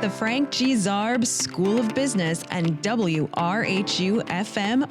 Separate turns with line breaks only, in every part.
The Frank G. Zarb School of Business and WRHU-FM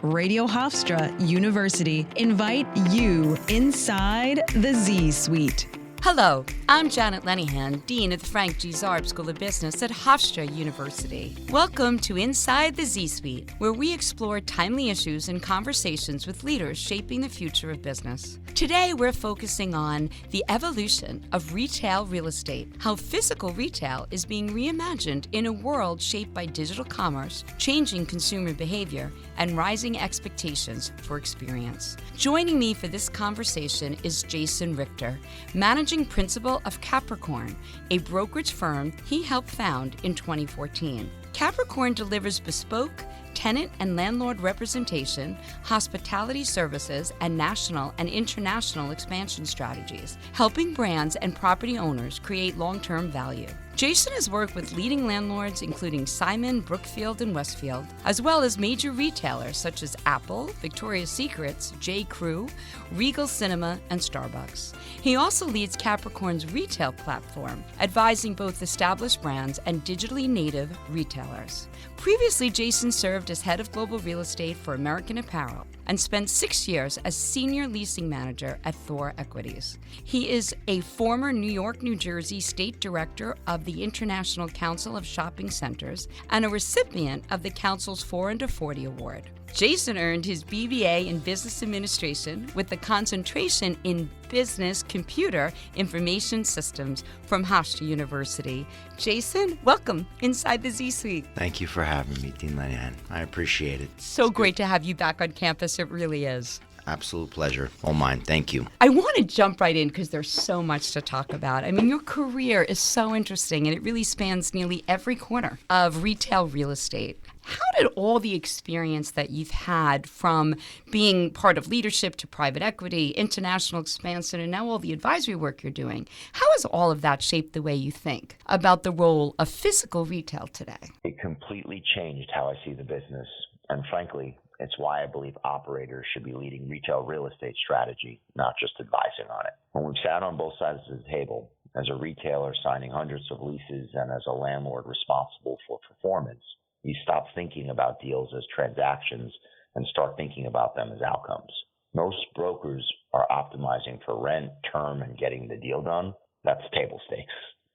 Radio Hofstra University invite you inside the Z-Suite.
Hello, I'm Janet Lenihan, Dean of the Frank G. Zarb School of Business at Hofstra University. Welcome to Inside the Z-Suite, where we explore timely issues and conversations with leaders shaping the future of business. Today, we're focusing on the evolution of retail real estate, how physical retail is being reimagined in a world shaped by digital commerce, changing consumer behavior, and rising expectations for experience. Joining me for this conversation is Jason Richter, Managing Principal of Capricorn, a brokerage firm he helped found in 2014. Capricorn delivers bespoke tenant and landlord representation, hospitality services, and national and international expansion strategies, helping brands and property owners create long-term value. Jason has worked with leading landlords including Simon, Brookfield, and Westfield, as well as major retailers such as Apple, Victoria's Secrets, J. Crew, Regal Cinema, and Starbucks. He also leads Capricorn's retail platform, advising both established brands and digitally native retailers. Previously, Jason served as head of global real estate for American Apparel and spent 6 years as senior leasing manager at Thor Equities. He is a former New York, New Jersey state director of the International Council of Shopping Centers and a recipient of the Council's 4 Under 40 Award. Jason earned his BBA in Business Administration with a concentration in Business Computer Information Systems from Hofstra University. Jason, welcome inside the Z-Suite.
Thank you for having me, Dean Lenihan. I appreciate it.
So great to have you back on campus. It really is.
Absolute pleasure. All mine. Thank you.
I want to jump right in because there's so much to talk about. I mean, your career is so interesting, and it really spans nearly every corner of retail real estate. How did all the experience that you've had from being part of leadership to private equity, international expansion, and now all the advisory work you're doing, how has all of that shaped the way you think about the role of physical retail today?
It completely changed how I see the business. And frankly, it's why I believe operators should be leading retail real estate strategy, not just advising on it. When we've sat on both sides of the table, as a retailer signing hundreds of leases and as a landlord responsible for performance, you stop thinking about deals as transactions and start thinking about them as outcomes. Most brokers are optimizing for rent, term, and getting the deal done. That's table stakes.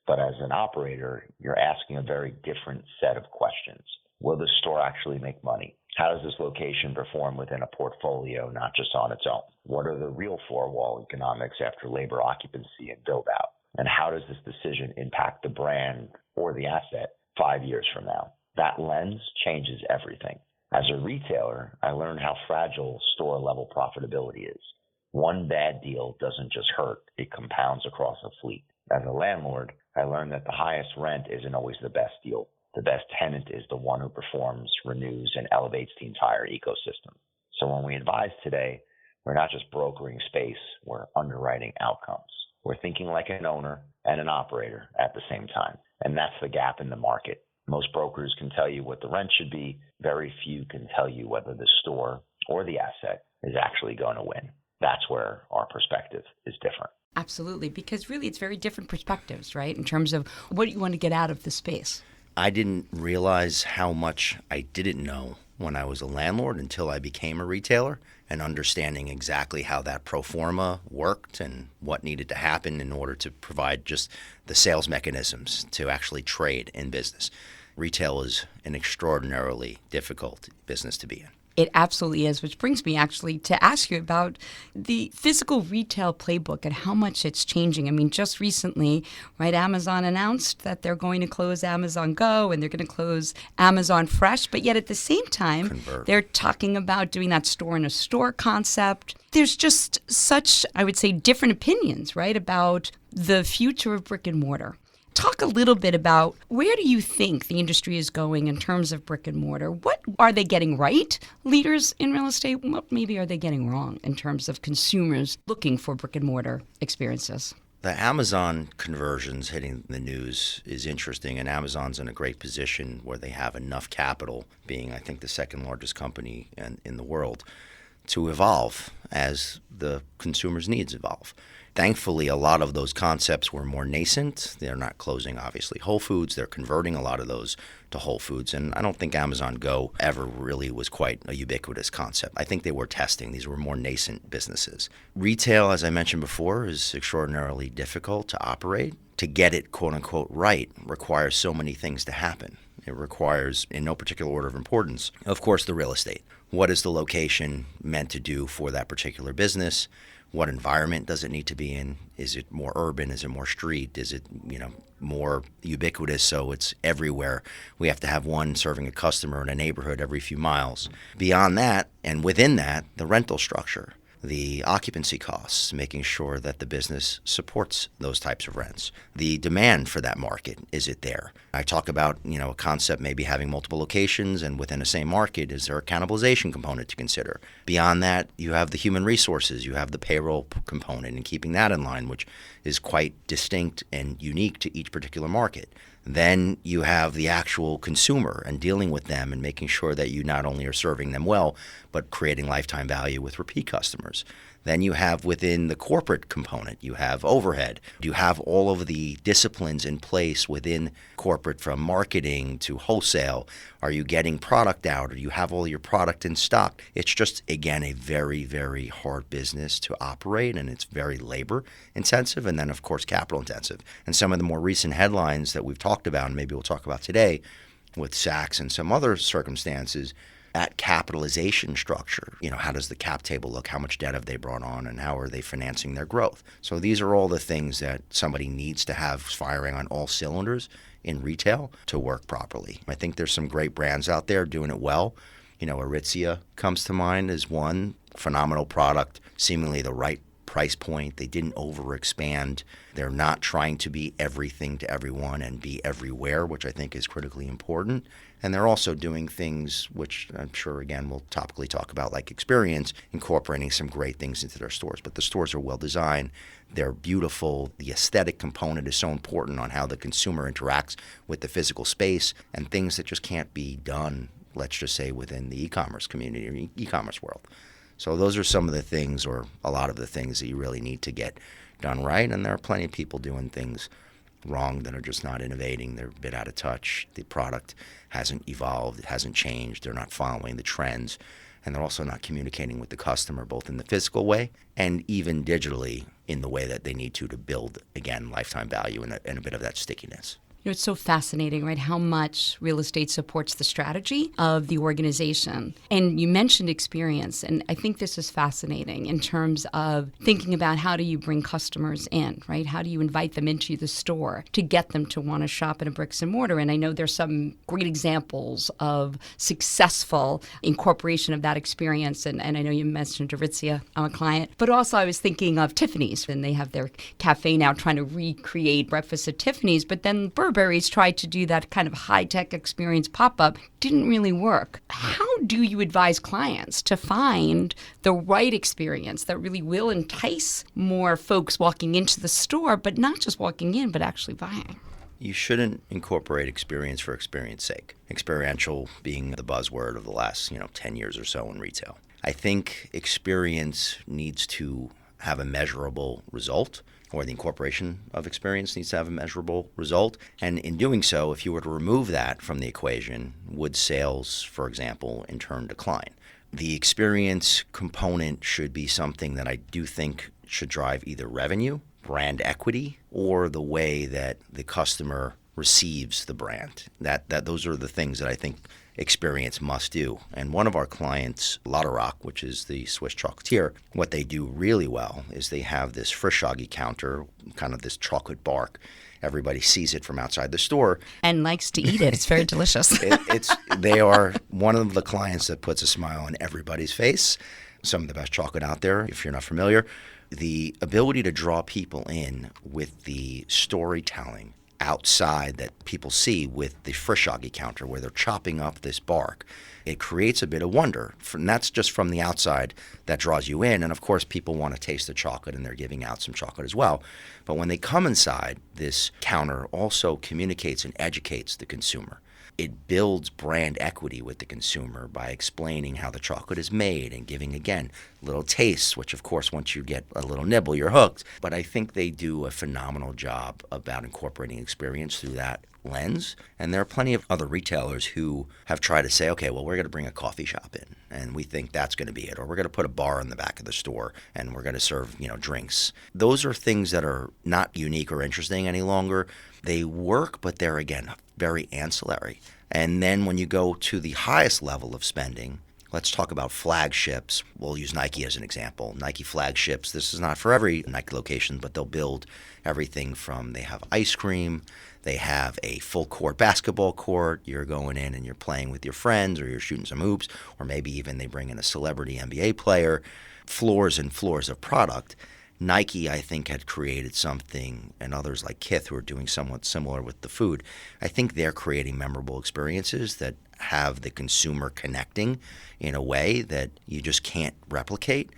But as an operator, you're asking a very different set of questions. Will the store actually make money? How does this location perform within a portfolio, not just on its own? What are the real four-wall economics after labor occupancy and build-out? And how does this decision impact the brand or the asset 5 years from now? That lens changes everything. As a retailer, I learned how fragile store-level profitability is. One bad deal doesn't just hurt, it compounds across a fleet. As a landlord, I learned that the highest rent isn't always the best deal. The best tenant is the one who performs, renews, and elevates the entire ecosystem. So when we advise today, we're not just brokering space, we're underwriting outcomes. We're thinking like an owner and an operator at the same time. And that's the gap in the market. Most brokers can tell you what the rent should be. Very few can tell you whether the store or the asset is actually going to win. That's where our perspective is different.
Absolutely, because really it's very different perspectives, right, in terms of what you want to get out of the space.
I didn't realize how much I didn't know when I was a landlord until I became a retailer, and understanding exactly how that pro forma worked and what needed to happen in order to provide just the sales mechanisms to actually trade in business. Retail is an extraordinarily difficult business to be in.
It absolutely is, which brings me actually to ask you about the physical retail playbook and how much it's changing. I mean, just recently, right, Amazon announced that they're going to close Amazon Go and they're going to close Amazon Fresh, but yet at the same time, they're talking about doing that store-in-a-store concept. There's just such, I would say, different opinions, right, about the future of brick and mortar. Talk a little bit about where do you think the industry is going in terms of brick and mortar? What are they getting right, leaders in real estate? What maybe are they getting wrong in terms of consumers looking for brick and mortar experiences?
The Amazon conversions hitting the news is interesting, and Amazon's in a great position where they have enough capital, being, I think, the second largest company in the world, to evolve as the consumer's needs evolve. Thankfully, a lot of those concepts were more nascent. They're not closing, obviously, Whole Foods. They're converting a lot of those to Whole Foods. And I don't think Amazon Go ever really was quite a ubiquitous concept. I think they were testing. These were more nascent businesses. Retail, as I mentioned before, is extraordinarily difficult to operate. To get it, quote unquote, right requires so many things to happen. It requires, in no particular order of importance, of course, the real estate. What is the location meant to do for that particular business? What environment does it need to be in? Is it more urban? Is it more street? Is it, more ubiquitous so it's everywhere? We have to have one serving a customer in a neighborhood every few miles. Beyond that, and within that, the rental structure, the occupancy costs, making sure that the business supports those types of rents. The demand for that market, is it there? I talk about, a concept maybe having multiple locations, and within the same market, is there a cannibalization component to consider? Beyond that, you have the human resources, you have the payroll component, and keeping that in line, which is quite distinct and unique to each particular market. Then you have the actual consumer and dealing with them and making sure that you not only are serving them well, but creating lifetime value with repeat customers. Then you have within the corporate component, you have overhead. You have all of the disciplines in place within corporate, from marketing to wholesale. Are you getting product out? Or you have all your product in stock? It's just, again, a very, very hard business to operate, and it's very labor intensive, and then, of course, capital intensive. And some of the more recent headlines that we've talked about, and maybe we'll talk about today with Saks and some other circumstances, that capitalization structure, how does the cap table look? How much debt have they brought on, and how are they financing their growth? So these are all the things that somebody needs to have firing on all cylinders in retail to work properly. I think there's some great brands out there doing it well. Aritzia comes to mind as one phenomenal product, seemingly the right price point. They didn't overexpand. They're not trying to be everything to everyone and be everywhere, which I think is critically important. And they're also doing things which I'm sure, again, we'll topically talk about, like experience, incorporating some great things into their stores. But the stores are well designed. They're beautiful. The aesthetic component is so important on how the consumer interacts with the physical space, and things that just can't be done, let's just say, within the e-commerce community or e-commerce world. So those are some of the things, or a lot of the things, that you really need to get done right. And there are plenty of people doing things wrong that are just not innovating. They're a bit out of touch. The product hasn't evolved. It hasn't changed. They're not following the trends. And they're also not communicating with the customer, both in the physical way and even digitally in the way that they need to build, again, lifetime value and a bit of that stickiness.
It's so fascinating, right, how much real estate supports the strategy of the organization. And you mentioned experience, and I think this is fascinating in terms of thinking about how do you bring customers in, right? How do you invite them into the store to get them to want to shop in a bricks and mortar? And I know there's some great examples of successful incorporation of that experience. And I know you mentioned Aritzia, I'm a client. But also I was thinking of Tiffany's, and they have their cafe now trying to recreate breakfast at Tiffany's, but then Burberry's tried to do that kind of high-tech experience pop-up. Didn't really work. How do you advise clients to find the right experience that really will entice more folks walking into the store, but not just walking in, but actually buying?
You shouldn't incorporate experience for experience's sake. Experiential being the buzzword of the last, 10 years or so in retail. I think experience needs to have a measurable result, or the incorporation of experience needs to have a measurable result. And in doing so, if you were to remove that from the equation, would sales, for example, in turn decline? The experience component should be something that I do think should drive either revenue, brand equity, or the way that the customer receives the brand. Those are the things that I think experience must do. And one of our clients, Lotterock, which is the Swiss chocolatier, what they do really well is they have this Frischschogi counter, kind of this chocolate bark. Everybody sees it from outside the store.
And likes to eat it. It's very delicious.
They are one of the clients that puts a smile on everybody's face. Some of the best chocolate out there, if you're not familiar. The ability to draw people in with the storytelling outside that people see with the Frischschogi counter, where they're chopping up this bark, it creates a bit of wonder. And that's just from the outside that draws you in. And of course, people want to taste the chocolate, and they're giving out some chocolate as well. But when they come inside, this counter also communicates and educates the consumer. It builds brand equity with the consumer by explaining how the chocolate is made and giving, again, little tastes, which, of course, once you get a little nibble, you're hooked. But I think they do a phenomenal job about incorporating experience through that lens. And there are plenty of other retailers who have tried to say, okay, well, we're going to bring a coffee shop in, and we think that's going to be it. Or we're going to put a bar in the back of the store, and we're going to serve, drinks. Those are things that are not unique or interesting any longer. They work, but they're, again, very ancillary. And then when you go to the highest level of spending, let's talk about flagships. We'll use Nike as an example. Nike flagships, this is not for every Nike location, but they'll build everything from, they have ice cream, they have a full court basketball court. You're going in and you're playing with your friends, or you're shooting some hoops, or maybe even they bring in a celebrity NBA player, floors and floors of product. Nike, I think, had created something, and others like Kith, who are doing somewhat similar with the food. I think they're creating memorable experiences that have the consumer connecting in a way that you just can't replicate.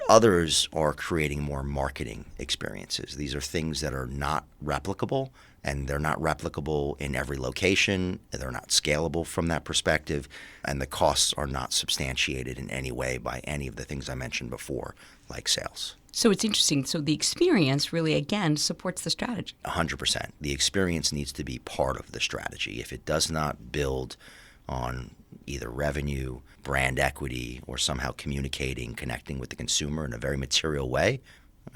Others are creating more marketing experiences. These are things that are not replicable, and they're not replicable in every location. They're not scalable from that perspective, and the costs are not substantiated in any way by any of the things I mentioned before, like sales.
So it's interesting. So the experience really, again, supports the strategy.
100%. The experience needs to be part of the strategy. If it does not build on either revenue, brand equity, or somehow communicating, connecting with the consumer in a very material way,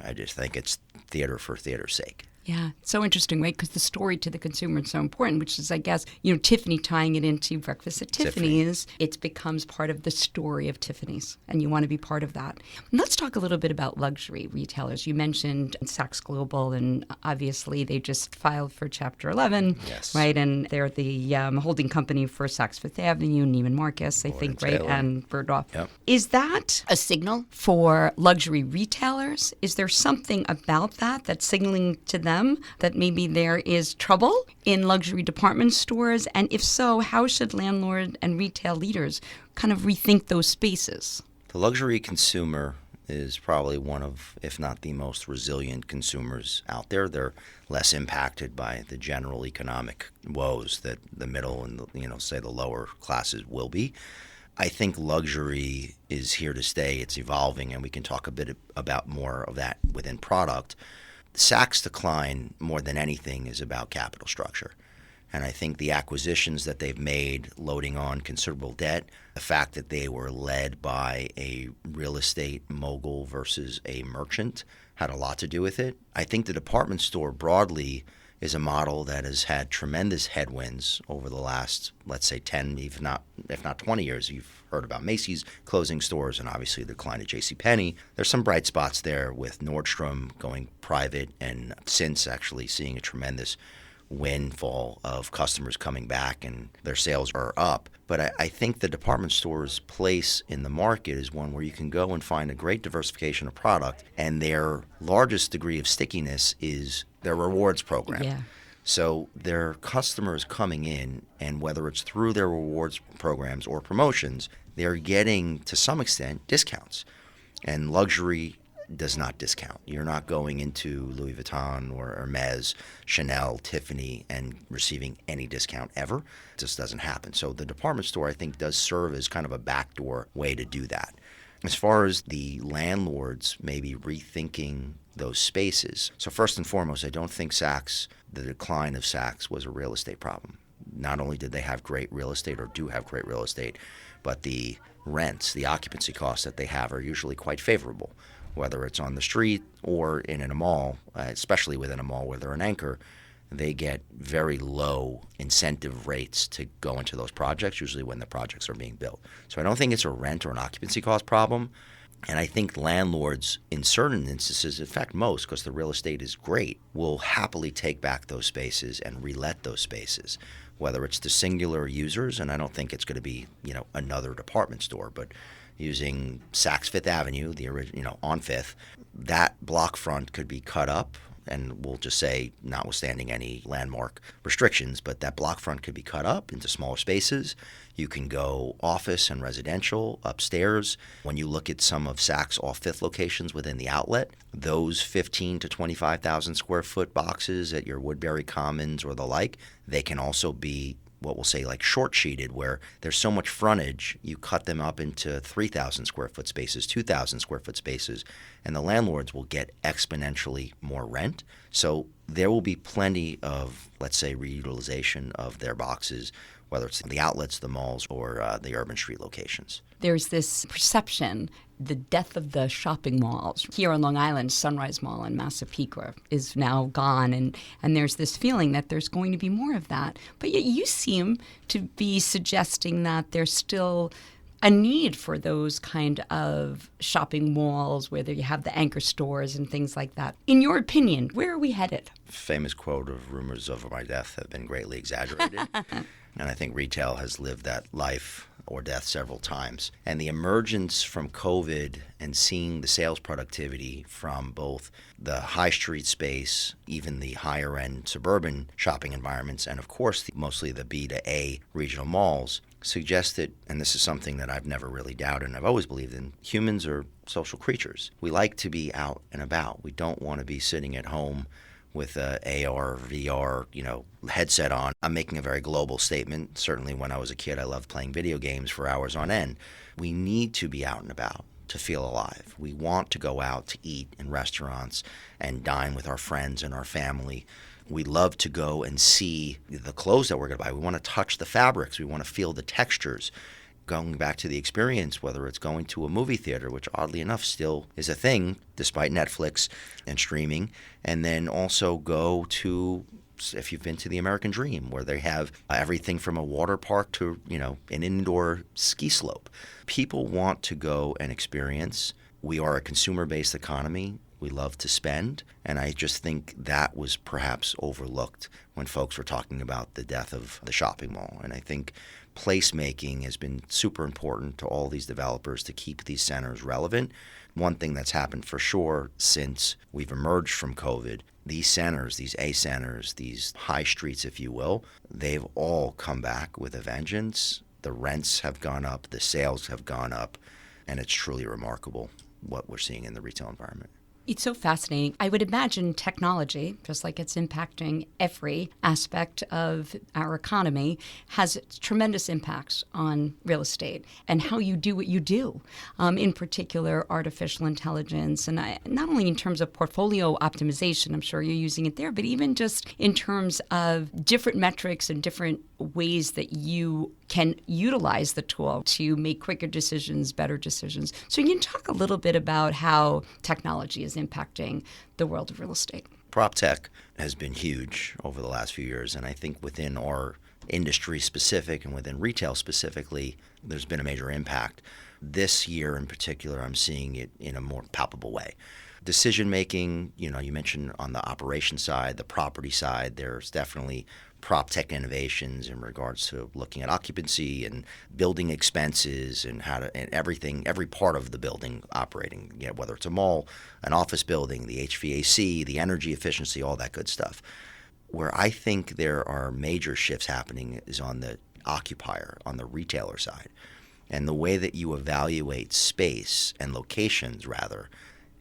I just think it's theater for theater's sake.
Yeah, it's so interesting, right? Because the story to the consumer is so important, which is, I guess, Tiffany tying it into Breakfast at Tiffany's. It becomes part of the story of Tiffany's, and you want to be part of that. And let's talk a little bit about luxury retailers. You mentioned Saks Global, and obviously they just filed for Chapter 11,
yes,
right? And they're the holding company for Saks Fifth Avenue, Neiman Marcus, I think, right? And Bergdorf.
Yep.
Is that a signal for luxury retailers? Is there something about that that's signaling to them that maybe there is trouble in luxury department stores? And if so, how should landlord and retail leaders kind of rethink those spaces?
The luxury consumer is probably one of, if not the most resilient consumers out there. They're less impacted by the general economic woes that the middle and say the lower classes will be. I think luxury is here to stay. It's evolving, and we can talk a bit about more of that within product. Saks' decline, more than anything, is about capital structure. And I think the acquisitions that they've made, loading on considerable debt, the fact that they were led by a real estate mogul versus a merchant had a lot to do with it. I think the department store broadly is a model that has had tremendous headwinds over the last, let's say, 10, if not 20 years. You've heard about Macy's closing stores and obviously the decline of JCPenney. There's some bright spots there with Nordstrom going private and since actually seeing a tremendous windfall of customers coming back and their sales are up. But I think the department store's place in the market is one where you can go and find a great diversification of product, and their largest degree of stickiness is their rewards program.
Yeah.
So their customers coming in, and whether it's through their rewards programs or promotions, they're getting, to some extent, discounts. And luxury does not discount. You're not going into Louis Vuitton or Hermes, Chanel, Tiffany, and receiving any discount ever. It just doesn't happen. So the department store, I think, does serve as kind of a backdoor way to do that. As far as the landlords maybe rethinking those spaces. So first and foremost, I don't think the decline of Saks was a real estate problem. Not only did they have great real estate or do have great real estate, but the rents, the occupancy costs that they have are usually quite favorable. Whether it's on the street or in a mall, especially within a mall where they're an anchor, they get very low incentive rates to go into those projects, usually when the projects are being built. So I don't think it's a rent or an occupancy cost problem. And I think landlords, in certain instances, in fact most, because the real estate is great, will happily take back those spaces and relet those spaces, whether it's to singular users, and I don't think it's going to be, another department store, but using Saks Fifth Avenue, the original, on Fifth, that block front could be cut up, and we'll just say, notwithstanding any landmark restrictions, but that block front could be cut up into smaller spaces. You can go office and residential upstairs. When you look at some of Saks off Fifth locations within the outlet, those 15 to 25,000 square foot boxes at your Woodbury Commons or the like, they can also be what we'll say like short sheeted, where there's so much frontage, you cut them up into 3,000 square foot spaces, 2,000 square foot spaces, and the landlords will get exponentially more rent. So there will be plenty of, let's say, reutilization of their boxes, whether it's the outlets, the malls, or the urban street locations.
There's this perception, the death of the shopping malls. Here on Long Island, Sunrise Mall in Massapequa is now gone, and there's this feeling that there's going to be more of that. But yet you seem to be suggesting that there's still a need for those kind of shopping malls where you have the anchor stores and things like that. In your opinion, where are we headed?
Famous quote of rumors of my death have been greatly exaggerated. And I think retail has lived that life or death several times. And the emergence from COVID and seeing the sales productivity from both the high street space, even the higher end suburban shopping environments, and of course mostly the B to A regional malls, suggested, and this is something that I've never really doubted and I've always believed in, humans are social creatures. We like to be out and about. We don't want to be sitting at home with a AR, VR, headset on. I'm making a very global statement. Certainly when I was a kid, I loved playing video games for hours on end. We need to be out and about to feel alive. We want to go out to eat in restaurants and dine with our friends and our family. We love to go and see the clothes that we're going to buy. We want to touch the fabrics. We want to feel the textures. Going back to the experience, whether it's going to a movie theater, which oddly enough still is a thing despite Netflix and streaming, and then also go to, if you've been to the American Dream, where they have everything from a water park to, an indoor ski slope. People want to go and experience. We are a consumer-based economy. We love to spend, and I just think that was perhaps overlooked when folks were talking about the death of the shopping mall. And I think placemaking has been super important to all these developers to keep these centers relevant. One thing that's happened for sure since we've emerged from COVID, these centers, these A centers, these high streets, if you will, they've all come back with a vengeance. The rents have gone up, the sales have gone up, and it's truly remarkable what we're seeing in the retail environment.
It's so fascinating. I would imagine technology, just like it's impacting every aspect of our economy, has tremendous impacts on real estate and how you do what you do. In particular, artificial intelligence, and not only in terms of portfolio optimization, I'm sure you're using it there, but even just in terms of different metrics and different ways that you can utilize the tool to make quicker decisions, better decisions. So you can talk a little bit about how technology is impacting the world of real estate.
Prop tech has been huge over the last few years, and I think within our industry specific and within retail specifically, there's been a major impact. This year in particular, I'm seeing it in a more palpable way. Decision making, you mentioned on the operation side, the property side, there's definitely prop tech innovations in regards to looking at occupancy and building expenses and everything, every part of the building operating, whether it's a mall, an office building, the HVAC, the energy efficiency, all that good stuff. Where I think there are major shifts happening is on the occupier, on the retailer side. And the way that you evaluate space and locations, rather,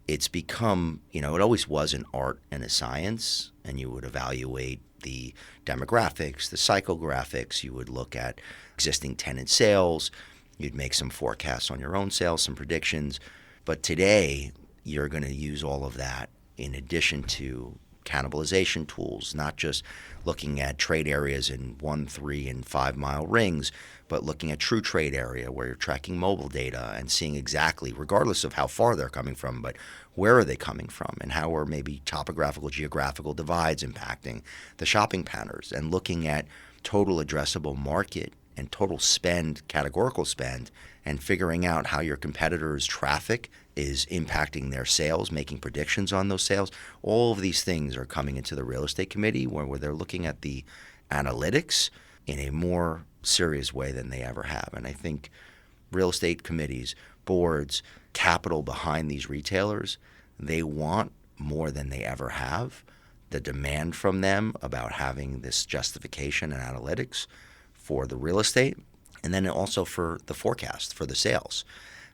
it's become, it always was an art and a science, and you would evaluate the demographics, the psychographics, you would look at existing tenant sales, you'd make some forecasts on your own sales, some predictions. But today, you're going to use all of that in addition to cannibalization tools, not just looking at trade areas in 1, 3, and 5 mile rings, but looking at true trade area where you're tracking mobile data and seeing exactly, regardless of how far they're coming from, but where are they coming from and how are maybe topographical, geographical divides impacting the shopping patterns, and looking at total addressable market and total spend, categorical spend, and figuring out how your competitors' traffic is impacting their sales, making predictions on those sales. All of these things are coming into the real estate committee where they're looking at the analytics in a more serious way than they ever have. And I think real estate committees, boards, capital behind these retailers, they want more than they ever have. The demand from them about having this justification and analytics for the real estate, and then also for the forecast, for the sales,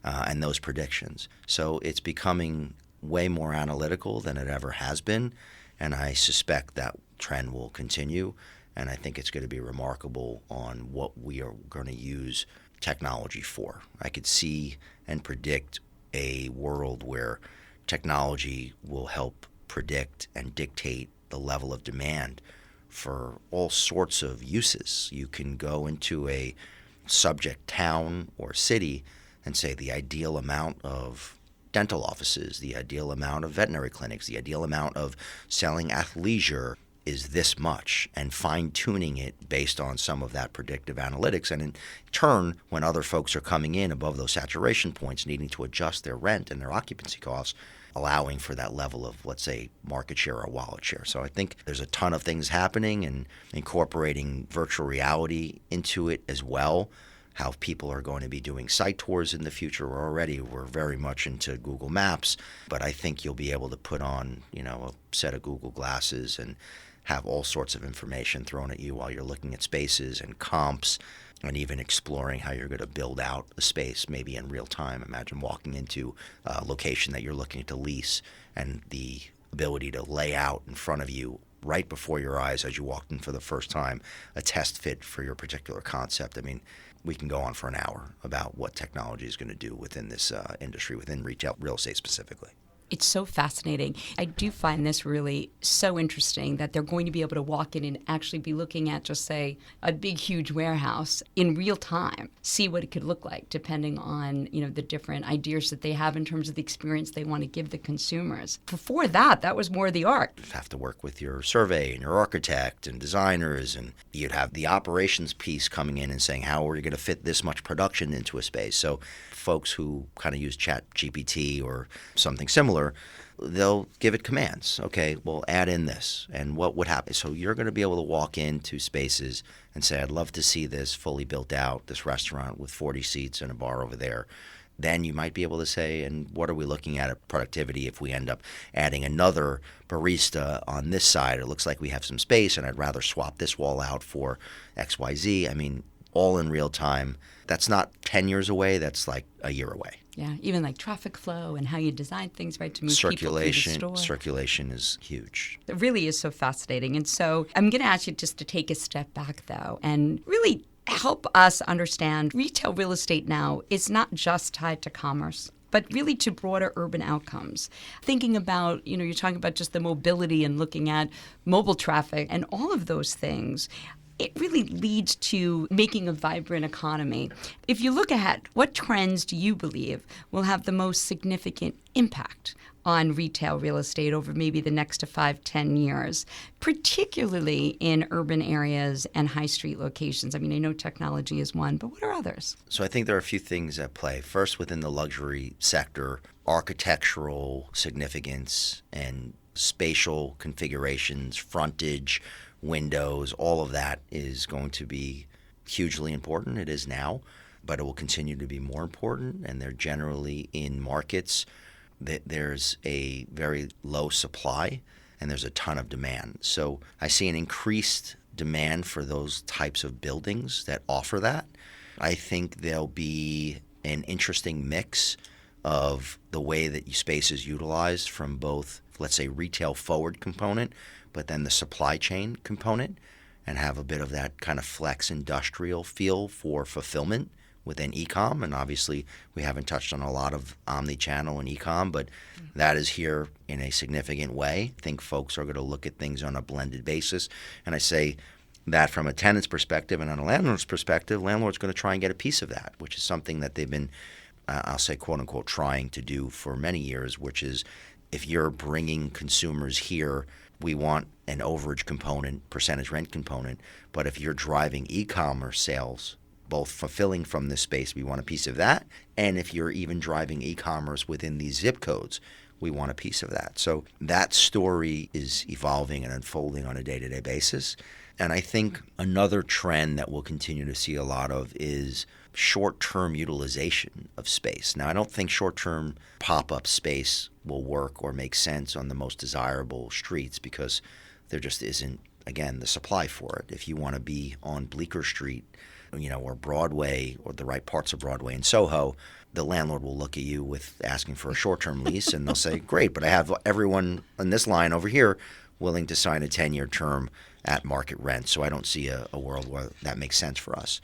and those predictions. So it's becoming way more analytical than it ever has been, and I suspect that trend will continue. And I think it's going to be remarkable on what we are going to use technology for. I could see and predict a world where technology will help predict and dictate the level of demand for all sorts of uses. You can go into a subject town or city and say the ideal amount of dental offices, the ideal amount of veterinary clinics, the ideal amount of selling athleisure is this much, and fine-tuning it based on some of that predictive analytics. And in turn, when other folks are coming in above those saturation points, needing to adjust their rent and their occupancy costs, allowing for that level of, let's say, market share or wallet share. So I think there's a ton of things happening, and incorporating virtual reality into it as well, how people are going to be doing site tours in the future. We're very much into Google Maps, but I think you'll be able to put on, a set of Google glasses and have all sorts of information thrown at you while you're looking at spaces and comps, and even exploring how you're going to build out a space maybe in real time. Imagine walking into a location that you're looking to lease, and the ability to lay out in front of you right before your eyes as you walked in for the first time a test fit for your particular concept. I mean, we can go on for an hour about what technology is going to do within this industry, within retail real estate specifically.
It's so fascinating. I do find this really so interesting that they're going to be able to walk in and actually be looking at, just say, a big, huge warehouse in real time, see what it could look like depending on, the different ideas that they have in terms of the experience they want to give the consumers. Before that was more the art.
You'd have to work with your survey and your architect and designers, and you'd have the operations piece coming in and saying, how are you going to fit this much production into a space? So folks who kind of use ChatGPT or something similar, they'll give it commands. Okay, well, add in this, and what would happen? So you're going to be able to walk into spaces and say, I'd love to see this fully built out, this restaurant with 40 seats and a bar over there. Then you might be able to say, and what are we looking at productivity if we end up adding another barista on this side? It looks like we have some space, and I'd rather swap this wall out for XYZ. I mean, all in real time. That's not 10 years away. That's like a year away.
Yeah, even like traffic flow and how you design things, right, to move people through the store.
Circulation is huge.
It really is so fascinating. And so I'm going to ask you just to take a step back, though, and really help us understand retail real estate now is not just tied to commerce, but really to broader urban outcomes. Thinking about, you're talking about just the mobility and looking at mobile traffic and all of those things. It really leads to making a vibrant economy. If you look ahead, what trends do you believe will have the most significant impact on retail real estate over maybe the next 5-10 years, particularly in urban areas and high street locations? I mean, I know technology is one, but what are others?
So I think there are a few things at play. First, within the luxury sector, architectural significance and spatial configurations, frontage, windows, all of that is going to be hugely important. It is now, but it will continue to be more important. And they're generally in markets that there's a very low supply and there's a ton of demand. So I see an increased demand for those types of buildings that offer that. I think there'll be an interesting mix of the way that space is utilized from both, let's say, retail forward component, but then the supply chain component, and have a bit of that kind of flex industrial feel for fulfillment within e-com. And obviously, we haven't touched on a lot of omni-channel and e-com, but that is here in a significant way. I think folks are going to look at things on a blended basis. And I say that from a tenant's perspective, and on a landlord's perspective, landlord's going to try and get a piece of that, which is something that they've been, I'll say, quote unquote, trying to do for many years, which is if you're bringing consumers here, we want an overage component, percentage rent component. But if you're driving e-commerce sales, both fulfilling from this space, we want a piece of that. And if you're even driving e-commerce within these zip codes, we want a piece of that. So that story is evolving and unfolding on a day-to-day basis. And I think another trend that we'll continue to see a lot of is short-term utilization of space. Now, I don't think short-term pop-up space will work or make sense on the most desirable streets because there just isn't, again, the supply for it. If you want to be on Bleecker Street, or Broadway, or the right parts of Broadway in Soho, the landlord will look at you with asking for a short-term lease, and they'll say, great, but I have everyone on this line over here willing to sign a 10-year term at market rent. So I don't see a world where that makes sense for us.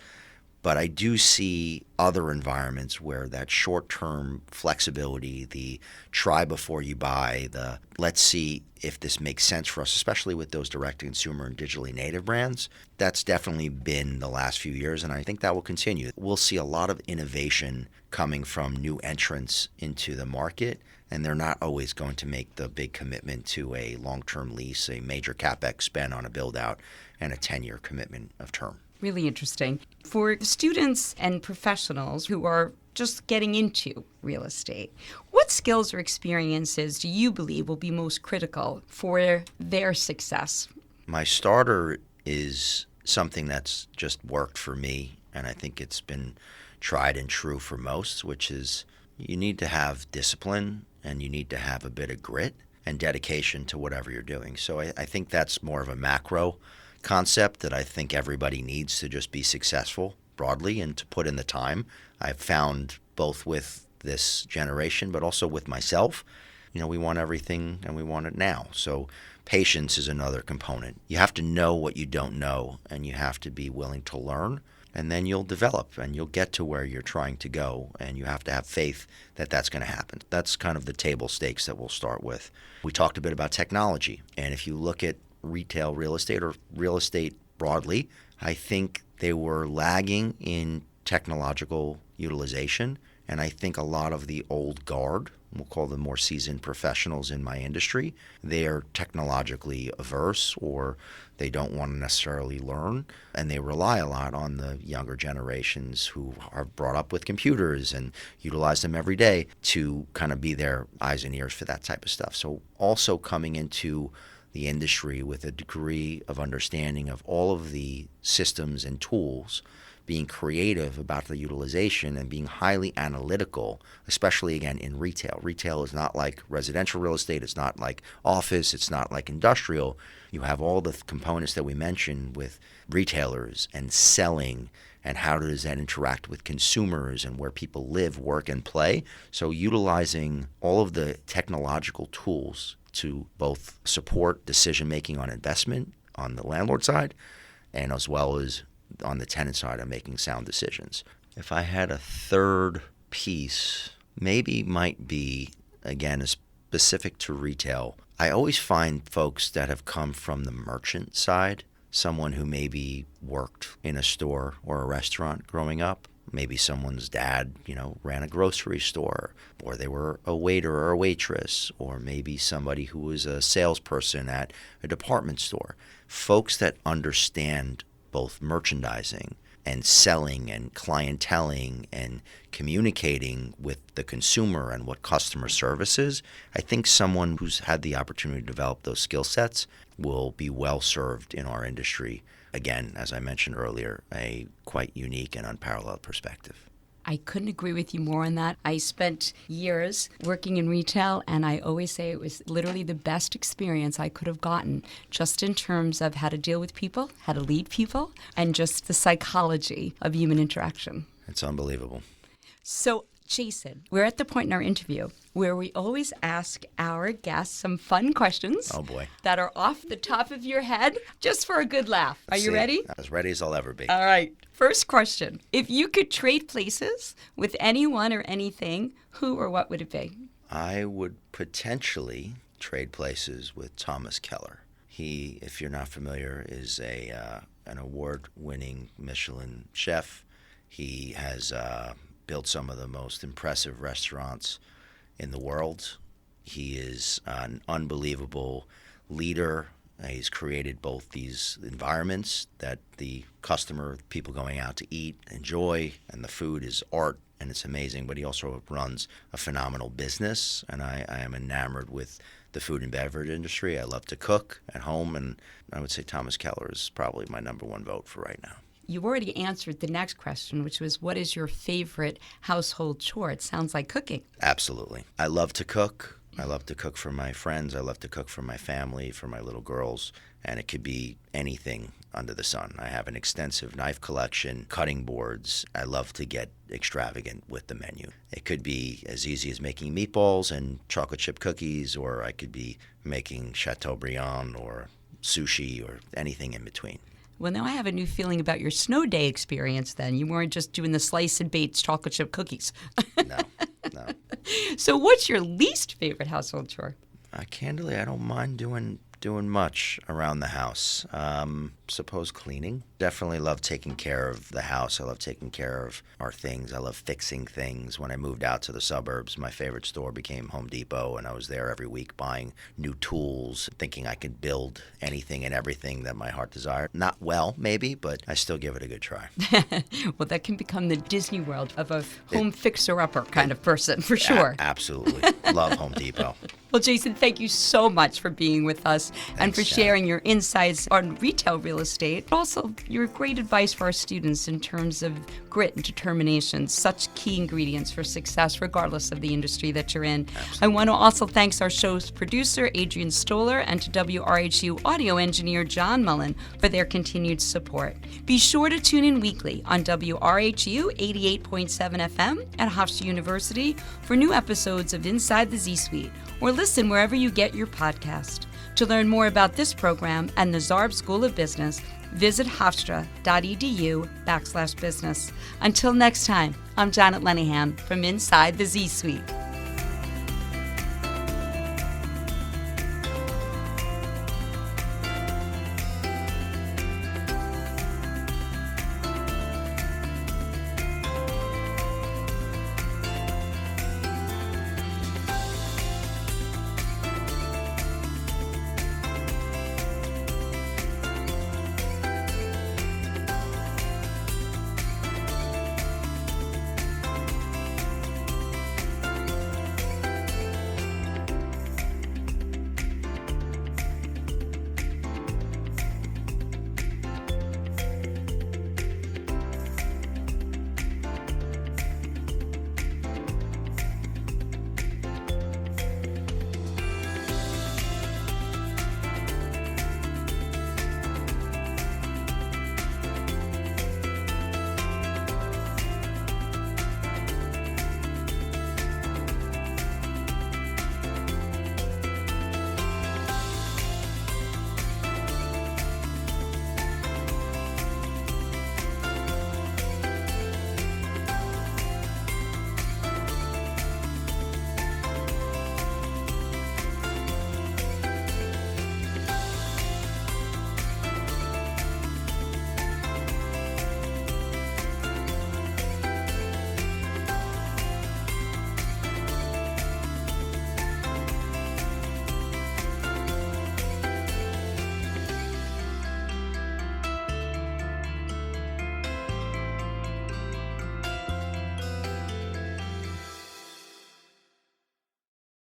But I do see other environments where that short-term flexibility, the try before you buy, the let's see if this makes sense for us, especially with those direct-to-consumer and digitally native brands, that's definitely been the last few years, and I think that will continue. We'll see a lot of innovation coming from new entrants into the market, and they're not always going to make the big commitment to a long-term lease, a major CapEx spend on a build-out, and a 10-year commitment of term.
Really interesting. For students and professionals who are just getting into real estate, what skills or experiences do you believe will be most critical for their success?
My starter is something that's just worked for me, and I think it's been tried and true for most, which is you need to have discipline and you need to have a bit of grit and dedication to whatever you're doing. So I think that's more of a macro concept that I think everybody needs to just be successful broadly and to put in the time. I've found both with this generation but also with myself, we want everything and we want it now. So patience is another component. You have to know what you don't know and you have to be willing to learn, and then you'll develop and you'll get to where you're trying to go, and you have to have faith that that's going to happen. That's kind of the table stakes that we'll start with. We talked a bit about technology, and if you look at retail real estate or real estate broadly, I think they were lagging in technological utilization. And I think a lot of the old guard, we'll call them more seasoned professionals in my industry, they are technologically averse or they don't want to necessarily learn. And they rely a lot on the younger generations who are brought up with computers and utilize them every day to kind of be their eyes and ears for that type of stuff. So also coming into the industry with a degree of understanding of all of the systems and tools, being creative about the utilization and being highly analytical, especially again in retail. Retail is not like residential real estate, it's not like office, it's not like industrial. You have all the components that we mentioned with retailers and selling and how does that interact with consumers and where people live, work, and play. So utilizing all of the technological tools to both support decision-making on investment on the landlord side and as well as on the tenant side of making sound decisions. If I had a third piece, maybe might be, again, specific to retail. I always find folks that have come from the merchant side, someone who maybe worked in a store or a restaurant growing up. Maybe someone's dad, ran a grocery store, or they were a waiter or a waitress, or maybe somebody who was a salesperson at a department store. Folks that understand both merchandising and selling and clienteling and communicating with the consumer and what customer service is. I think someone who's had the opportunity to develop those skill sets will be well served in our industry. Again, as I mentioned earlier, a quite unique and unparalleled perspective.
I couldn't agree with you more on that. I spent years working in retail, and I always say it was literally the best experience I could have gotten, just in terms of how to deal with people, how to lead people, and just the psychology of human interaction.
It's unbelievable.
So, Jason, we're at the point in our interview where we always ask our guests some fun questions.
Oh, boy.
That are off the top of your head, just for a good laugh. Are you ready?
As ready as I'll ever be.
All right. First question. If you could trade places with anyone or anything, who or what would it be?
I would potentially trade places with Thomas Keller. He, if you're not familiar, is an award-winning Michelin chef. He has built some of the most impressive restaurants in the world. He is an unbelievable leader. He's created both these environments that the customer, people going out to eat, enjoy, and the food is art and it's amazing, but he also runs a phenomenal business, and I am enamored with the food and beverage industry. I love to cook at home, and I would say Thomas Keller is probably my number one vote for right now.
You already answered the next question, which was, what is your favorite household chore? It sounds like cooking.
Absolutely. I love to cook. I love to cook for my friends. I love to cook for my family, for my little girls, and it could be anything under the sun. I have an extensive knife collection, cutting boards. I love to get extravagant with the menu. It could be as easy as making meatballs and chocolate chip cookies, or I could be making Chateaubriand or sushi or anything in between.
Well, now I have a new feeling about your snow day experience then. You weren't just doing the slice and baked chocolate chip cookies.
No.
So what's your least favorite household chore?
Candidly, I don't mind doing much around the house. Suppose cleaning. Definitely love taking care of the house. I love taking care of our things. I love fixing things. When I moved out to the suburbs, my favorite store became Home Depot, and I was there every week buying new tools, thinking I could build anything and everything that my heart desired. Not well, maybe, but I still give it a good try.
Well, that can become the Disney World of a home fixer-upper kind of person, for sure.
Absolutely. Love Home Depot.
Well, Jason, thank you so much for being with us and for
Thanks,
sharing your insights on retail real estate, but also your great advice for our students in terms of grit and determination, such key ingredients for success regardless of the industry that you're in. Absolutely. I want to also thank our show's producer, Adrian Stoller, and to WRHU audio engineer, John Mullen, for their continued support. Be sure to tune in weekly on WRHU 88.7 FM at Hofstra University for new episodes of Inside the Z-Suite, or listen wherever you get your podcast. To learn more about this program and the Zarb School of Business, visit hofstra.edu/business. Until next time, I'm Janet Lenihan from Inside the Z-Suite.